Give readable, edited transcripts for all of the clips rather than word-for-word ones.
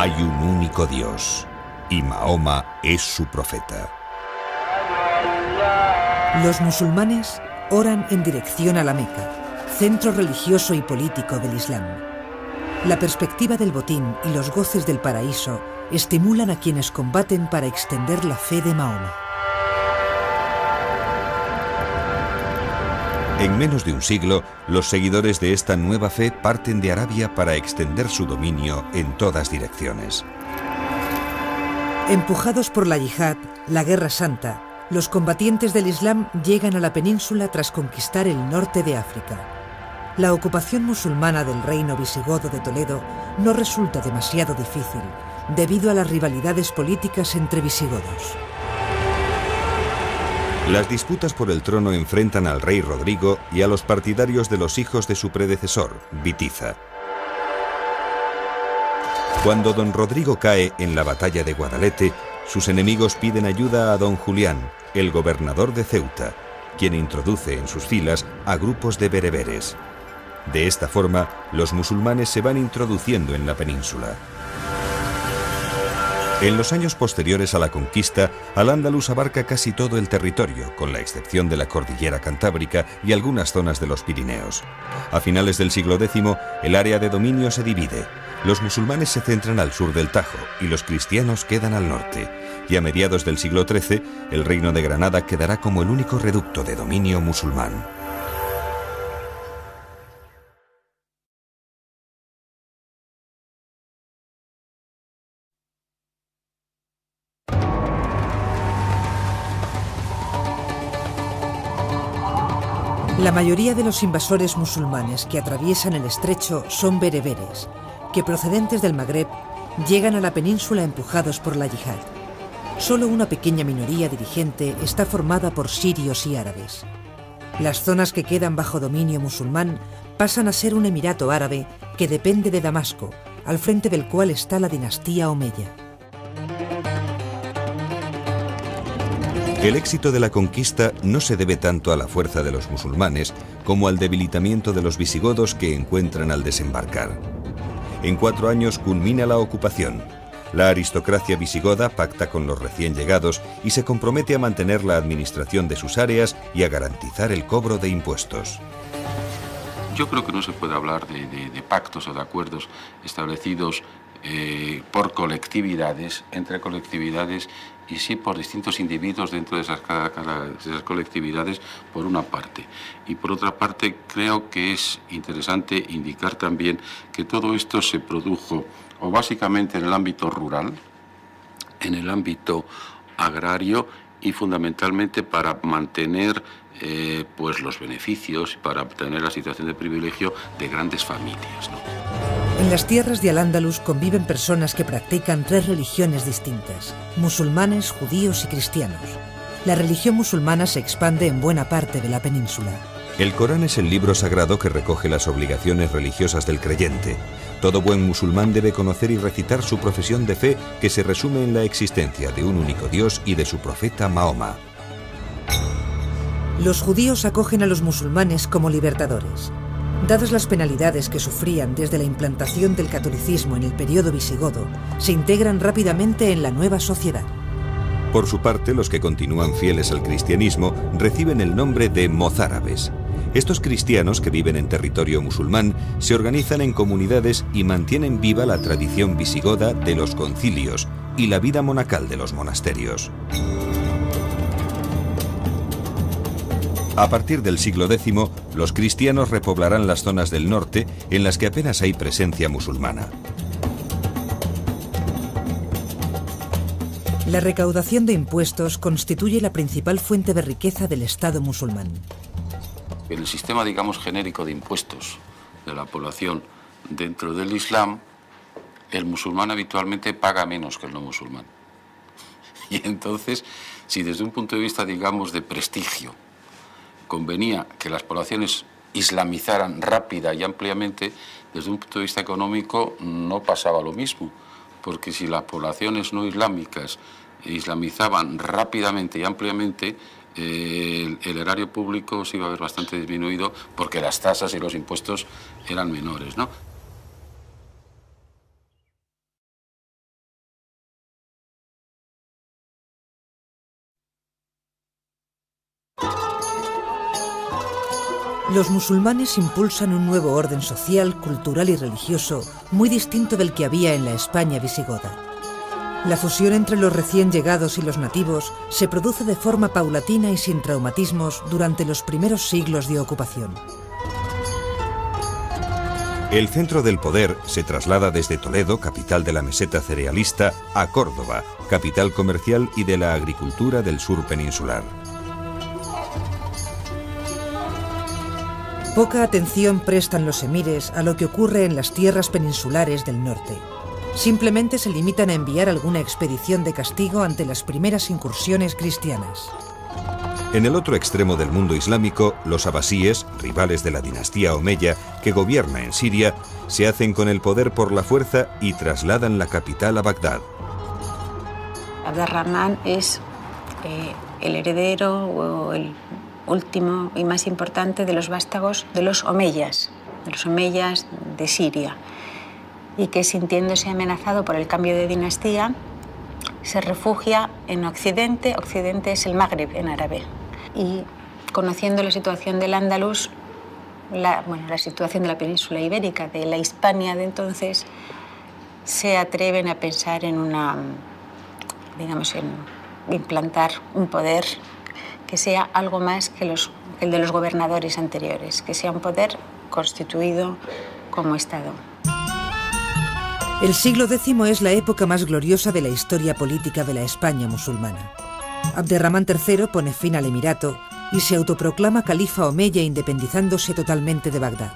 Hay un único Dios, y Mahoma es su profeta. Los musulmanes oran en dirección a la Meca, centro religioso y político del Islam. La perspectiva del botín y los goces del paraíso estimulan a quienes combaten para extender la fe de Mahoma. En menos de un siglo, los seguidores de esta nueva fe parten de Arabia para extender su dominio en todas direcciones. Empujados por la yihad, la Guerra Santa, los combatientes del Islam llegan a la península tras conquistar el norte de África. La ocupación musulmana del reino visigodo de Toledo no resulta demasiado difícil, debido a las rivalidades políticas entre visigodos. Las disputas por el trono enfrentan al rey Rodrigo y a los partidarios de los hijos de su predecesor, Bitiza. Cuando don Rodrigo cae en la batalla de Guadalete, sus enemigos piden ayuda a don Julián, el gobernador de Ceuta, quien introduce en sus filas a grupos de bereberes. De esta forma, los musulmanes se van introduciendo en la península. En los años posteriores a la conquista, Al-Ándalus abarca casi todo el territorio, con la excepción de la cordillera Cantábrica y algunas zonas de los Pirineos. A finales del siglo X, el área de dominio se divide. Los musulmanes se centran al sur del Tajo y los cristianos quedan al norte. Y a mediados del siglo XIII, el reino de Granada quedará como el único reducto de dominio musulmán. La mayoría de los invasores musulmanes que atraviesan el estrecho son bereberes, que procedentes del Magreb llegan a la península empujados por la yihad. Solo una pequeña minoría dirigente está formada por sirios y árabes. Las zonas que quedan bajo dominio musulmán pasan a ser un emirato árabe que depende de Damasco, al frente del cual está la dinastía omeya. El éxito de la conquista no se debe tanto a la fuerza de los musulmanes como al debilitamiento de los visigodos que encuentran al desembarcar. En 4 años culmina la ocupación. La aristocracia visigoda pacta con los recién llegados y se compromete a mantener la administración de sus áreas y a garantizar el cobro de impuestos. Yo creo que no se puede hablar de pactos o de acuerdos establecidos por colectividades, entre colectividades, y sí por distintos individuos dentro de esas colectividades, por una parte. Y por otra parte, creo que es interesante indicar también que todo esto se produjo o básicamente en el ámbito rural, en el ámbito agrario y fundamentalmente para mantener pues los beneficios, para obtener la situación de privilegio de grandes familias, ¿no? En las tierras de Al-Ándalus conviven personas que practican 3 religiones distintas: musulmanes, judíos y cristianos. La religión musulmana se expande en buena parte de la península. El Corán es el libro sagrado que recoge las obligaciones religiosas del creyente. Todo buen musulmán debe conocer y recitar su profesión de fe, que se resume en la existencia de un único Dios y de su profeta Mahoma. Los judíos acogen a los musulmanes como libertadores. Dadas las penalidades que sufrían desde la implantación del catolicismo en el periodo visigodo, se integran rápidamente en la nueva sociedad. Por su parte, los que continúan fieles al cristianismo reciben el nombre de mozárabes. Estos cristianos que viven en territorio musulmán se organizan en comunidades y mantienen viva la tradición visigoda de los concilios y la vida monacal de los monasterios. A partir del siglo X, los cristianos repoblarán las zonas del norte en las que apenas hay presencia musulmana. La recaudación de impuestos constituye la principal fuente de riqueza del Estado musulmán. El sistema, digamos, genérico de impuestos de la población dentro del Islam, el musulmán habitualmente paga menos que el no musulmán. Y entonces, si desde un punto de vista, digamos, de prestigio, convenía que las poblaciones islamizaran rápida y ampliamente, desde un punto de vista económico no pasaba lo mismo, porque si las poblaciones no islámicas islamizaban rápidamente y ampliamente, el erario público se iba a ver bastante disminuido porque las tasas y los impuestos eran menores, ¿no? Los musulmanes impulsan un nuevo orden social, cultural y religioso muy distinto del que había en la España visigoda. La fusión entre los recién llegados y los nativos se produce de forma paulatina y sin traumatismos durante los primeros siglos de ocupación. El centro del poder se traslada desde Toledo, capital de la meseta cerealista, a Córdoba, capital comercial y de la agricultura del sur peninsular. Poca atención prestan los emires a lo que ocurre en las tierras peninsulares del norte. Simplemente se limitan a enviar alguna expedición de castigo ante las primeras incursiones cristianas. En el otro extremo del mundo islámico, los abasíes, rivales de la dinastía omeya que gobierna en Siria, se hacen con el poder por la fuerza y trasladan la capital a Bagdad. Abderramán es el heredero o el último y más importante de los vástagos de los omeyas de Siria, y que, sintiéndose amenazado por el cambio de dinastía, se refugia en Occidente. Occidente es el Magreb en árabe. Y conociendo la situación del Andalus, la situación de la península ibérica, de la Hispania de entonces, se atreven a pensar en implantar un poder que sea algo más que el de los gobernadores anteriores, que sea un poder constituido como Estado. El siglo X es la época más gloriosa de la historia política de la España musulmana. Abderramán III pone fin al emirato y se autoproclama califa omeya, independizándose totalmente de Bagdad.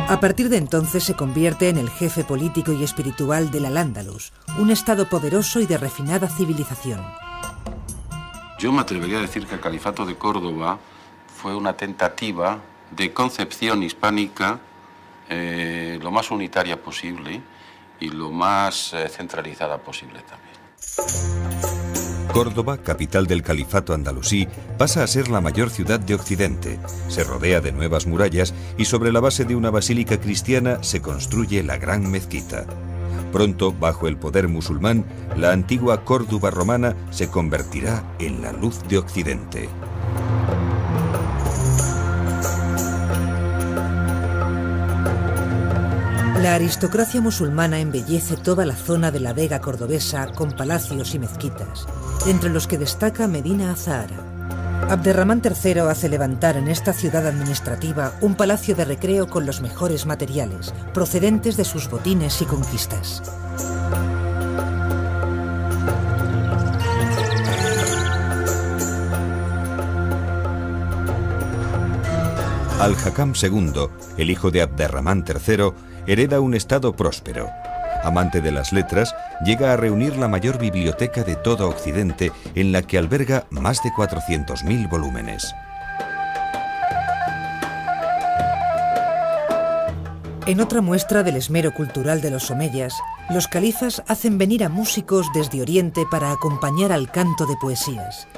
A partir de entonces se convierte en el jefe político y espiritual del Al-Ándalus, un estado poderoso y de refinada civilización. Yo me atrevería a decir que el califato de Córdoba fue una tentativa de concepción hispánica lo más unitaria posible y lo más centralizada posible también. Córdoba, capital del califato andalusí, pasa a ser la mayor ciudad de Occidente. Se rodea de nuevas murallas y sobre la base de una basílica cristiana se construye la gran mezquita. Pronto, bajo el poder musulmán, la antigua Córdoba romana se convertirá en la luz de Occidente. La aristocracia musulmana embellece toda la zona de la Vega cordobesa con palacios y mezquitas, entre los que destaca Medina Azahara. Abderramán III hace levantar en esta ciudad administrativa un palacio de recreo con los mejores materiales, procedentes de sus botines y conquistas. Al-Hakam II, el hijo de Abderramán III, hereda un estado próspero. Amante de las letras, llega a reunir la mayor biblioteca de todo Occidente, en la que alberga más de 400.000 volúmenes. En otra muestra del esmero cultural de los omeyas, los califas hacen venir a músicos desde Oriente para acompañar al canto de poesías.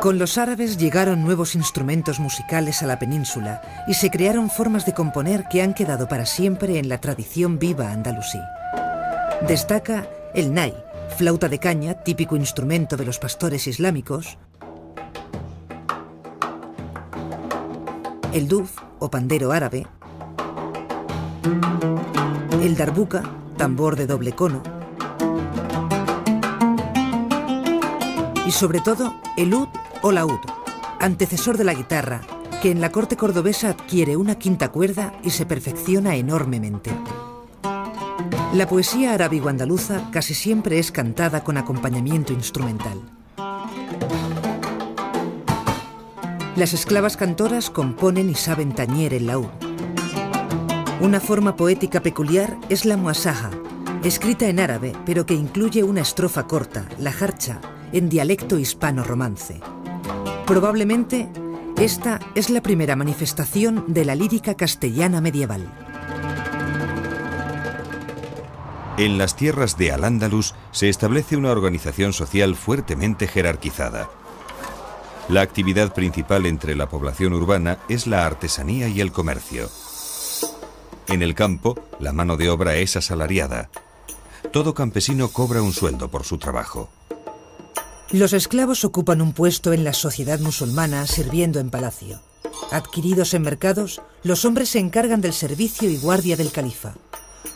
Con los árabes llegaron nuevos instrumentos musicales a la península y se crearon formas de componer que han quedado para siempre en la tradición viva andalusí. Destaca el nai, flauta de caña, típico instrumento de los pastores islámicos, el duf, o pandero árabe, el darbuka, tambor de doble cono, y sobre todo el ud o laúd, antecesor de la guitarra, que en la corte cordobesa adquiere una quinta cuerda y se perfecciona enormemente. La poesía arábigo-andaluza casi siempre es cantada con acompañamiento instrumental. Las esclavas cantoras componen y saben tañer el laúd. Una forma poética peculiar es la muasaja, escrita en árabe, pero que incluye una estrofa corta, la jarcha, en dialecto hispano-romance. Probablemente, esta es la primera manifestación de la lírica castellana medieval. En las tierras de Al-Ándalus se establece una organización social fuertemente jerarquizada. La actividad principal entre la población urbana es la artesanía y el comercio. En el campo, la mano de obra es asalariada. Todo campesino cobra un sueldo por su trabajo. Los esclavos ocupan un puesto en la sociedad musulmana sirviendo en palacio. Adquiridos en mercados, los hombres se encargan del servicio y guardia del califa.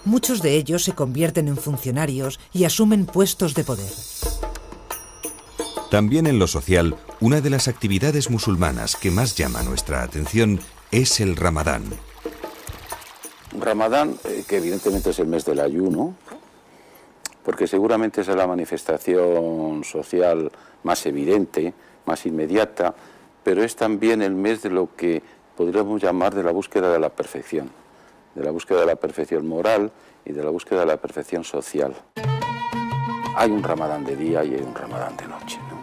Muchos de ellos se convierten en funcionarios y asumen puestos de poder. También en lo social, una de las actividades musulmanas que más llama nuestra atención es el Ramadán. Ramadán, que evidentemente es el mes del ayuno, porque seguramente es la manifestación social más evidente, más inmediata, pero es también el mes de lo que podríamos llamar de la búsqueda de la perfección moral y de la búsqueda de la perfección social. Hay un Ramadán de día y hay un Ramadán de noche, ¿no?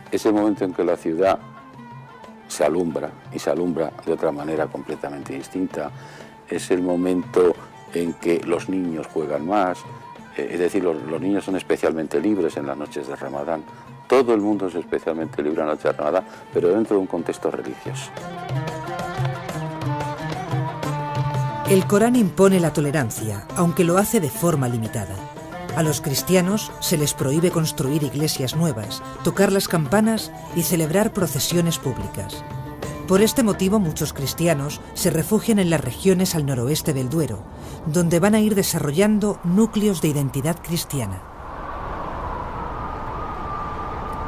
Es el momento en que la ciudad se alumbra, y se alumbra de otra manera completamente distinta. Es el momento en que los niños juegan más, es decir, los niños son especialmente libres en las noches de Ramadán. Todo el mundo es especialmente libre en la noche de Ramadán, pero dentro de un contexto religioso. El Corán impone la tolerancia, aunque lo hace de forma limitada. A los cristianos se les prohíbe construir iglesias nuevas, tocar las campanas y celebrar procesiones públicas. Por este motivo, muchos cristianos se refugian en las regiones al noroeste del Duero, donde van a ir desarrollando núcleos de identidad cristiana.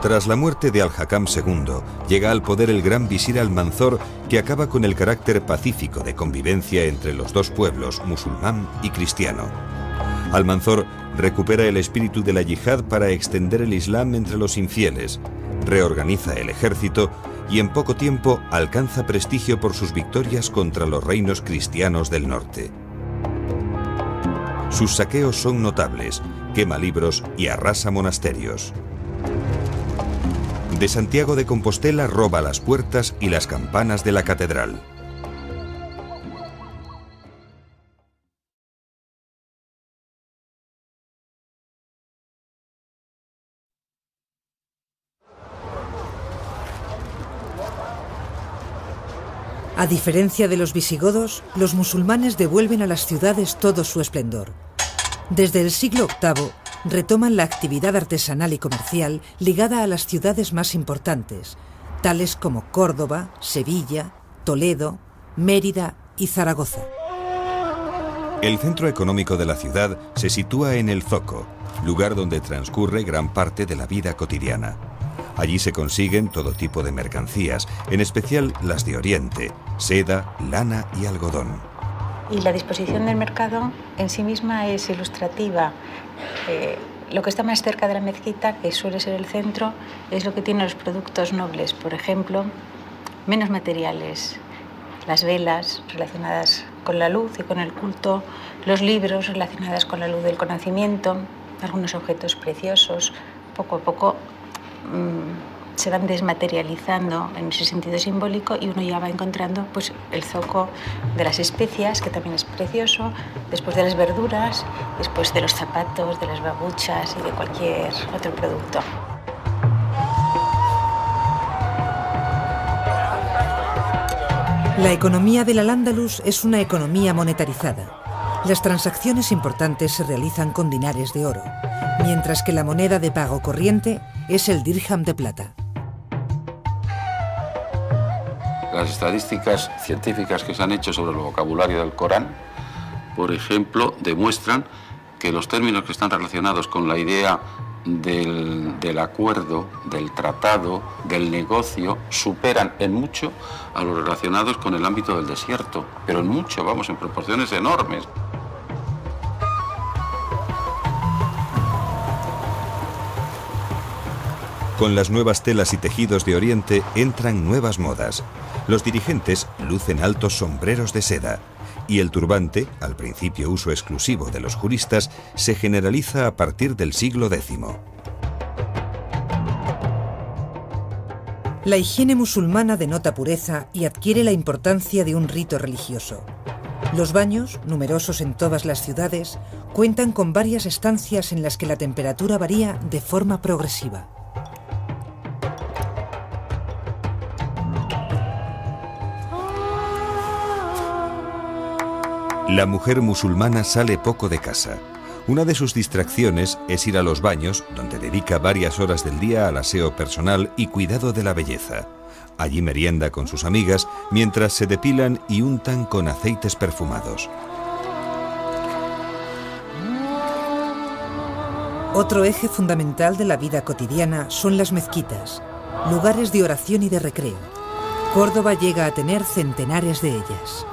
Tras la muerte de Al-Hakam II, llega al poder el gran visir Almanzor, que acaba con el carácter pacífico de convivencia entre los dos pueblos, musulmán y cristiano. Almanzor recupera el espíritu de la yihad para extender el Islam entre los infieles, reorganiza el ejército y en poco tiempo alcanza prestigio por sus victorias contra los reinos cristianos del norte. Sus saqueos son notables, quema libros y arrasa monasterios. De Santiago de Compostela roba las puertas y las campanas de la catedral. A diferencia de los visigodos, los musulmanes devuelven a las ciudades todo su esplendor. Desde el siglo VIII retoman la actividad artesanal y comercial ligada a las ciudades más importantes, tales como Córdoba, Sevilla, Toledo, Mérida y Zaragoza. El centro económico de la ciudad se sitúa en el Zoco, lugar donde transcurre gran parte de la vida cotidiana. Allí se consiguen todo tipo de mercancías, en especial las de Oriente, seda, lana y algodón. Y la disposición del mercado en sí misma es ilustrativa. Lo que está más cerca de la mezquita, que suele ser el centro, es lo que tiene los productos nobles. Por ejemplo, menos materiales, las velas relacionadas con la luz y con el culto, los libros relacionados con la luz del conocimiento, algunos objetos preciosos. Poco a poco se van desmaterializando en ese sentido simbólico y uno ya va encontrando pues, el zoco de las especias, que también es precioso, después de las verduras, después de los zapatos, de las babuchas y de cualquier otro producto. La economía del Al-Ándalus es una economía monetarizada. Las transacciones importantes se realizan con dinares de oro, mientras que la moneda de pago corriente es el dirham de plata. Las estadísticas científicas que se han hecho sobre el vocabulario del Corán, por ejemplo, demuestran que los términos que están relacionados con la idea del acuerdo, del tratado, del negocio, superan en mucho a los relacionados con el ámbito del desierto, pero en mucho, vamos, en proporciones enormes. Con las nuevas telas y tejidos de Oriente entran nuevas modas. Los dirigentes lucen altos sombreros de seda y el turbante, al principio uso exclusivo de los juristas, se generaliza a partir del siglo X. La higiene musulmana denota pureza y adquiere la importancia de un rito religioso. Los baños, numerosos en todas las ciudades, cuentan con varias estancias en las que la temperatura varía de forma progresiva. La mujer musulmana sale poco de casa. Una de sus distracciones es ir a los baños, donde dedica varias horas del día al aseo personal y cuidado de la belleza. Allí merienda con sus amigas mientras se depilan y untan con aceites perfumados. Otro eje fundamental de la vida cotidiana son las mezquitas, lugares de oración y de recreo. Córdoba llega a tener centenares de ellas.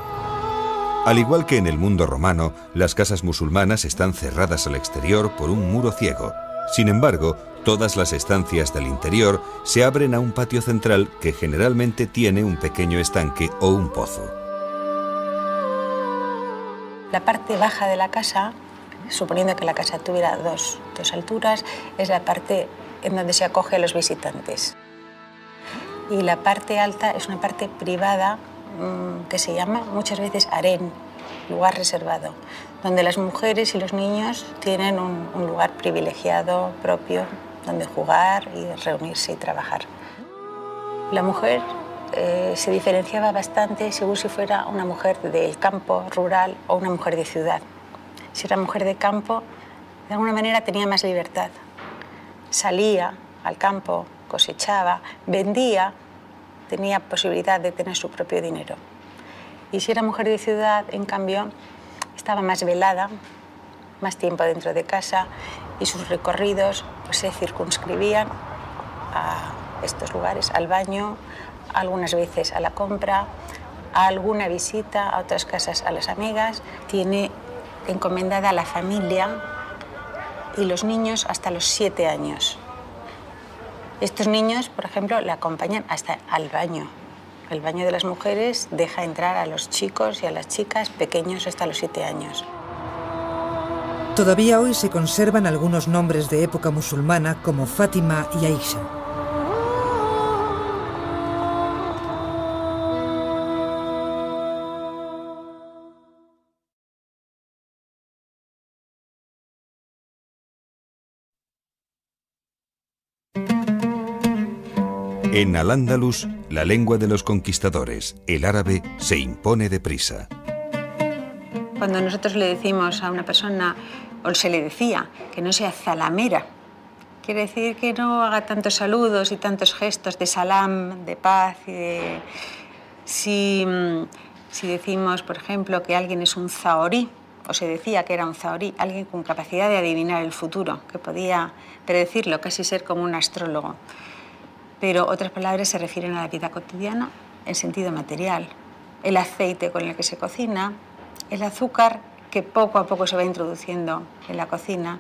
Al igual que en el mundo romano, las casas musulmanas están cerradas al exterior por un muro ciego. Sin embargo, todas las estancias del interior se abren a un patio central que generalmente tiene un pequeño estanque o un pozo. La parte baja de la casa, suponiendo que la casa tuviera dos alturas, es la parte en donde se acoge a los visitantes. Y la parte alta es una parte privada que se llama muchas veces harén, lugar reservado, donde las mujeres y los niños tienen un lugar privilegiado propio donde jugar y reunirse y trabajar. La mujer se diferenciaba bastante según si fuera una mujer del campo rural o una mujer de ciudad. Si era mujer de campo, de alguna manera tenía más libertad. Salía al campo, cosechaba, vendía, tenía posibilidad de tener su propio dinero. Y si era mujer de ciudad, en cambio, estaba más velada, más tiempo dentro de casa y sus recorridos pues, se circunscribían a estos lugares, al baño, algunas veces a la compra, a alguna visita a otras casas, a las amigas. Tiene encomendada a la familia y los niños hasta los 7 años. Estos niños, por ejemplo, le acompañan hasta al baño. El baño de las mujeres deja entrar a los chicos y a las chicas pequeños hasta los 7 años. Todavía hoy se conservan algunos nombres de época musulmana como Fátima y Aisha. En Al-Ándalus, la lengua de los conquistadores, el árabe, se impone deprisa. Cuando nosotros le decimos a una persona, o se le decía, que no sea zalamera, quiere decir que no haga tantos saludos y tantos gestos de salam, de paz. Si decimos, por ejemplo, que alguien es un zahorí, o se decía que era un zahorí, alguien con capacidad de adivinar el futuro, que podía predecirlo, casi ser como un astrólogo. Pero otras palabras se refieren a la vida cotidiana en sentido material. El aceite con el que se cocina, el azúcar que poco a poco se va introduciendo en la cocina,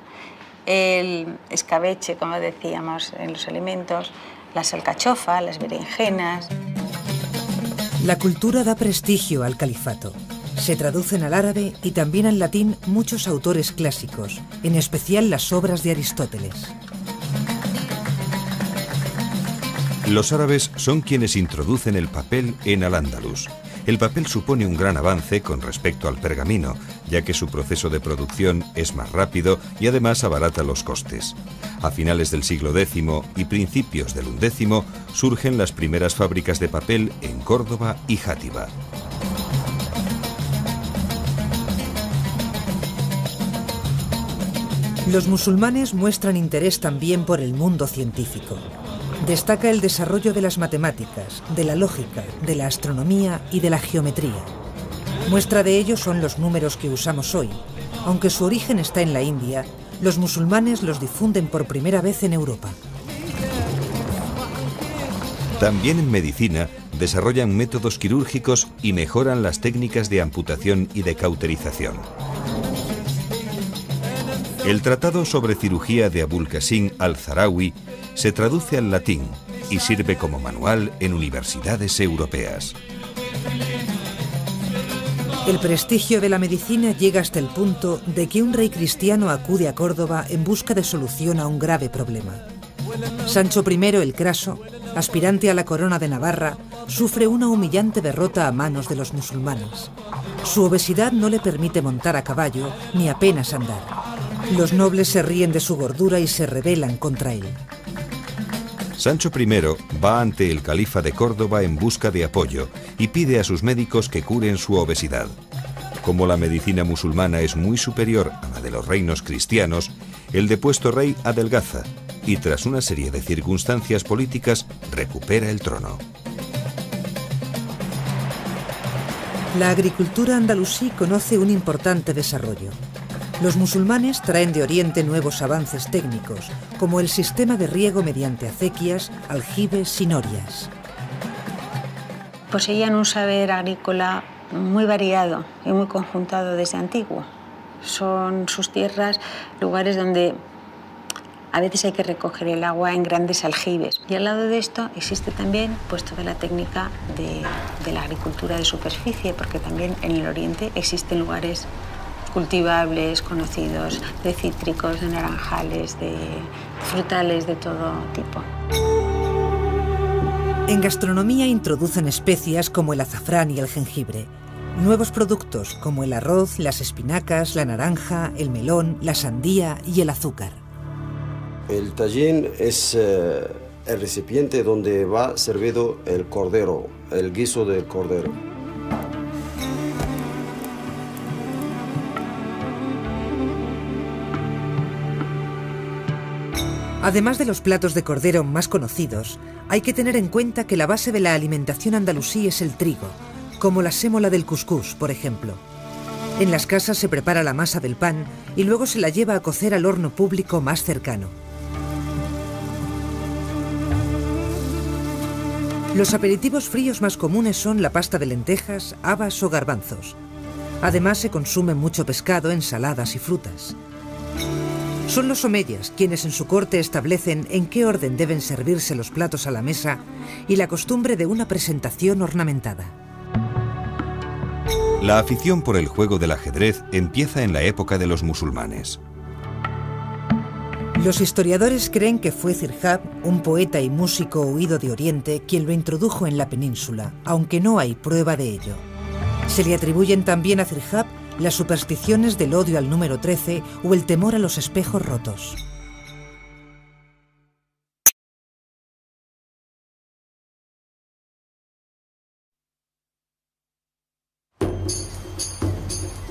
el escabeche, como decíamos, en los alimentos, las alcachofas, las berenjenas. La cultura da prestigio al califato. Se traducen al árabe y también al latín muchos autores clásicos, en especial las obras de Aristóteles. Los árabes son quienes introducen el papel en Al-Ándalus. El papel supone un gran avance con respecto al pergamino, ya que su proceso de producción es más rápido y además abarata los costes. A finales del siglo X y principios del XI surgen las primeras fábricas de papel en Córdoba y Játiva. Los musulmanes muestran interés también por el mundo científico. Destaca el desarrollo de las matemáticas, de la lógica, de la astronomía y de la geometría. Muestra de ello son los números que usamos hoy. Aunque su origen está en la India, los musulmanes los difunden por primera vez en Europa. También en medicina desarrollan métodos quirúrgicos y mejoran las técnicas de amputación y de cauterización. El tratado sobre cirugía de Abul Qasim al-Zahrawi se traduce al latín y sirve como manual en universidades europeas. El prestigio de la medicina llega hasta el punto de que un rey cristiano acude a Córdoba en busca de solución a un grave problema. Sancho I el Craso, aspirante a la corona de Navarra, sufre una humillante derrota a manos de los musulmanes. Su obesidad no le permite montar a caballo ni apenas andar. Los nobles se ríen de su gordura y se rebelan contra él. Sancho I va ante el califa de Córdoba en busca de apoyo y pide a sus médicos que curen su obesidad. Como la medicina musulmana es muy superior a la de los reinos cristianos, el depuesto rey adelgaza y, tras una serie de circunstancias políticas, recupera el trono. La agricultura andalusí conoce un importante desarrollo. Los musulmanes traen de Oriente nuevos avances técnicos, como el sistema de riego mediante acequias, aljibes y norias. Poseían un saber agrícola muy variado y muy conjuntado desde antiguo. Son sus tierras lugares donde a veces hay que recoger el agua en grandes aljibes. Y al lado de esto existe también pues, toda la técnica de la agricultura de superficie, porque también en el Oriente existen lugares cultivables, conocidos, de cítricos, de naranjales, de frutales de todo tipo. En gastronomía introducen especias como el azafrán y el jengibre. Nuevos productos como el arroz, las espinacas, la naranja, el melón, la sandía y el azúcar. El tajín es el recipiente donde va servido el cordero, el guiso del cordero. Además de los platos de cordero más conocidos, hay que tener en cuenta que la base de la alimentación andalusí es el trigo, como la sémola del cuscús, por ejemplo. En las casas se prepara la masa del pan y luego se la lleva a cocer al horno público más cercano. Los aperitivos fríos más comunes son la pasta de lentejas, habas o garbanzos. Además se consume mucho pescado, ensaladas y frutas. Son los omeyas quienes en su corte establecen en qué orden deben servirse los platos a la mesa y la costumbre de una presentación ornamentada. La afición por el juego del ajedrez empieza en la época de los musulmanes. Los historiadores creen que fue Zirhab, un poeta y músico huido de Oriente, quien lo introdujo en la península, aunque no hay prueba de ello. Se le atribuyen también a Zirhab las supersticiones del odio al número 13 o el temor a los espejos rotos.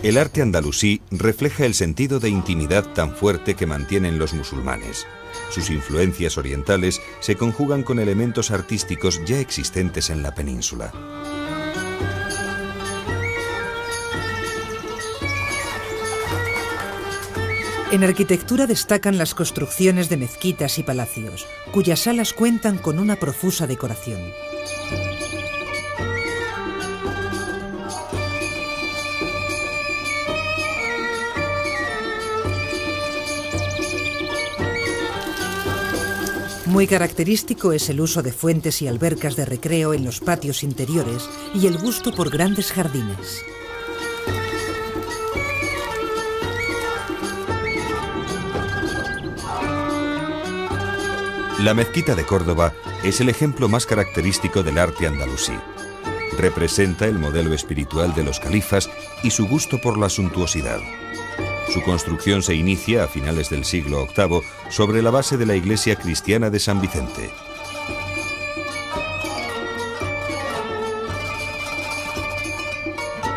El arte andalusí refleja el sentido de intimidad tan fuerte que mantienen los musulmanes. Sus influencias orientales se conjugan con elementos artísticos ya existentes en la península. En arquitectura destacan las construcciones de mezquitas y palacios, cuyas salas cuentan con una profusa decoración. Muy característico es el uso de fuentes y albercas de recreo en los patios interiores y el gusto por grandes jardines. La mezquita de Córdoba es el ejemplo más característico del arte andalusí. Representa el modelo espiritual de los califas y su gusto por la suntuosidad. Su construcción se inicia a finales del siglo VIII sobre la base de la iglesia cristiana de San Vicente.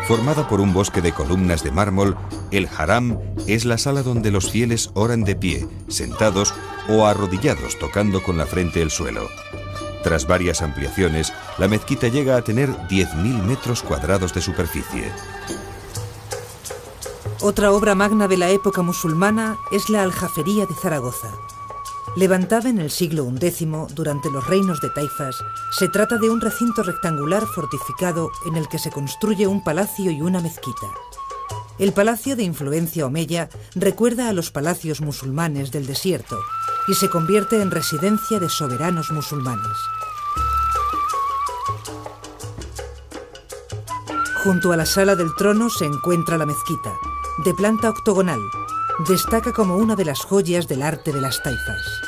Formada por un bosque de columnas de mármol, el haram es la sala donde los fieles oran de pie, sentados o arrodillados tocando con la frente el suelo. Tras varias ampliaciones, la mezquita llega a tener 10.000 metros cuadrados de superficie. Otra obra magna de la época musulmana es la Aljafería de Zaragoza. Levantada en el siglo XI durante los reinos de Taifas, se trata de un recinto rectangular fortificado en el que se construye un palacio y una mezquita. El palacio de influencia omeya recuerda a los palacios musulmanes del desierto y se convierte en residencia de soberanos musulmanes. Junto a la sala del trono se encuentra la mezquita, de planta octogonal. Destaca como una de las joyas del arte de las Taifas.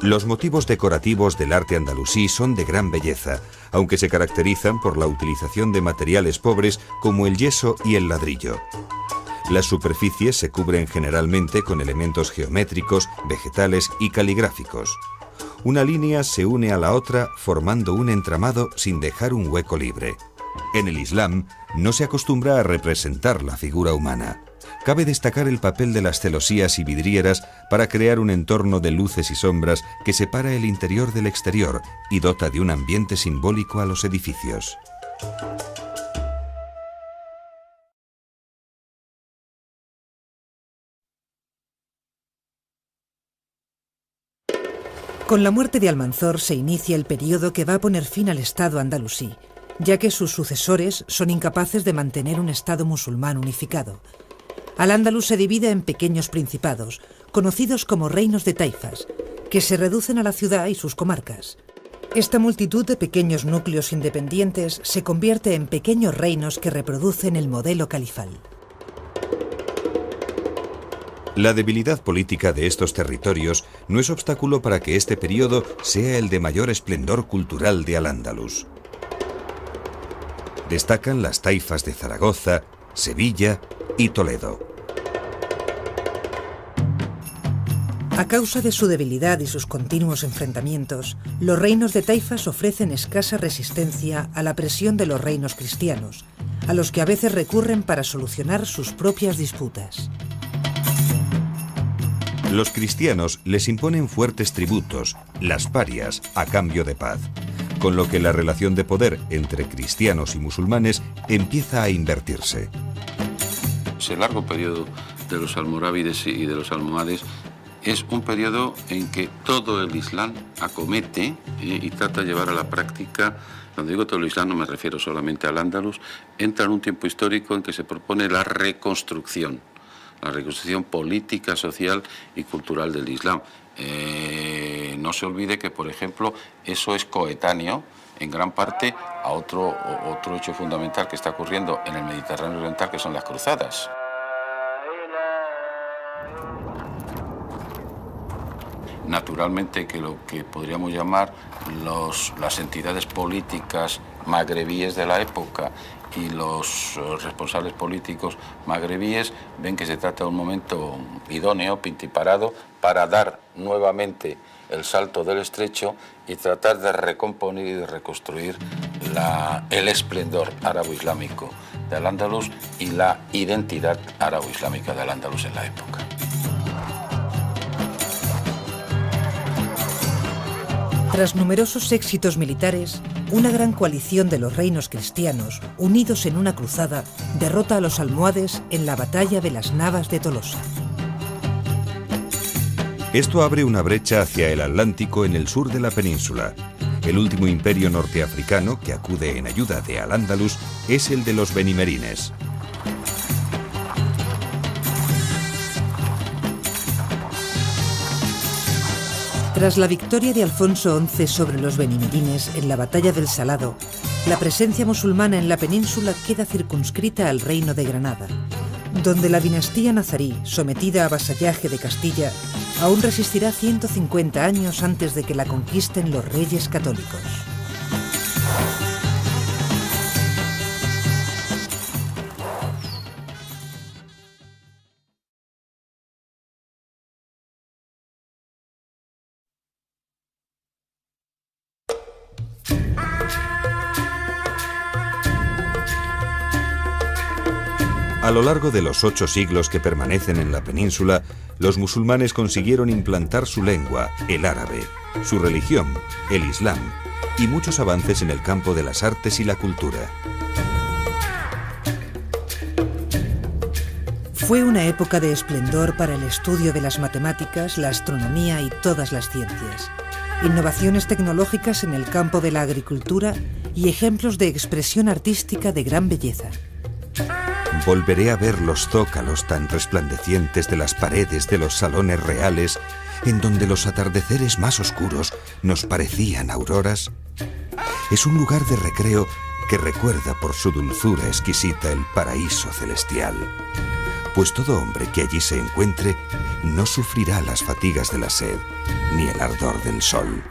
Los motivos decorativos del arte andalusí son de gran belleza, aunque se caracterizan por la utilización de materiales pobres como el yeso y el ladrillo. Las superficies se cubren generalmente con elementos geométricos, vegetales y caligráficos. Una línea se une a la otra formando un entramado sin dejar un hueco libre. En el Islam no se acostumbra a representar la figura humana. Cabe destacar el papel de las celosías y vidrieras para crear un entorno de luces y sombras que separa el interior del exterior y dota de un ambiente simbólico a los edificios. Con la muerte de Almanzor se inicia el periodo que va a poner fin al Estado andalusí, ya que sus sucesores son incapaces de mantener un Estado musulmán unificado. Al-Ándalus se divide en pequeños principados, conocidos como reinos de taifas, que se reducen a la ciudad y sus comarcas. Esta multitud de pequeños núcleos independientes se convierte en pequeños reinos que reproducen el modelo califal. La debilidad política de estos territorios no es obstáculo para que este periodo sea el de mayor esplendor cultural de Al-Ándalus. Destacan las taifas de Zaragoza, Sevilla y Toledo. A causa de su debilidad y sus continuos enfrentamientos, los reinos de taifas ofrecen escasa resistencia a la presión de los reinos cristianos, a los que a veces recurren para solucionar sus propias disputas. Los cristianos les imponen fuertes tributos, las parias, a cambio de paz, con lo que la relación de poder entre cristianos y musulmanes empieza a invertirse. Ese largo periodo de los almorávides y de los almohades es un periodo en que todo el Islam acomete y trata de llevar a la práctica. Cuando digo todo el Islam no me refiero solamente al Andalus, entra en un tiempo histórico en que se propone la reconstrucción política, social y cultural del Islam. No se olvide que, por ejemplo, eso es coetáneo en gran parte a otro hecho fundamental que está ocurriendo en el Mediterráneo oriental, que son las cruzadas. Naturalmente que lo que podríamos llamar las entidades políticas magrebíes de la época y los responsables políticos magrebíes ven que se trata de un momento idóneo, pintiparado, para dar nuevamente el salto del estrecho y tratar de recomponer y de reconstruir el esplendor árabo-islámico de Al-Ándalus y la identidad árabo-islámica de Al-Ándalus en la época. Tras numerosos éxitos militares, una gran coalición de los reinos cristianos, unidos en una cruzada, derrota a los almohades en la batalla de las Navas de Tolosa. Esto abre una brecha hacia el Atlántico en el sur de la península. El último imperio norteafricano que acude en ayuda de Al-Ándalus es el de los benimerines. Tras la victoria de Alfonso XI sobre los benimerines en la batalla del Salado, la presencia musulmana en la península queda circunscrita al reino de Granada, donde la dinastía nazarí, sometida a vasallaje de Castilla, aún resistirá 150 años antes de que la conquisten los reyes católicos. A lo largo de los 8 siglos que permanecen en la península, los musulmanes consiguieron implantar su lengua, el árabe, su religión, el islam, y muchos avances en el campo de las artes y la cultura. Fue una época de esplendor para el estudio de las matemáticas, la astronomía y todas las ciencias. Innovaciones tecnológicas en el campo de la agricultura y ejemplos de expresión artística de gran belleza. Volveré a ver los zócalos tan resplandecientes de las paredes de los salones reales, en donde los atardeceres más oscuros nos parecían auroras. Es un lugar de recreo que recuerda por su dulzura exquisita el paraíso celestial, pues todo hombre que allí se encuentre no sufrirá las fatigas de la sed ni el ardor del sol.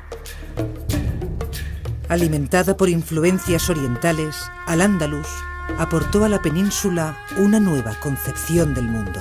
Alimentada por influencias orientales, Al-Ándalus aportó a la península una nueva concepción del mundo.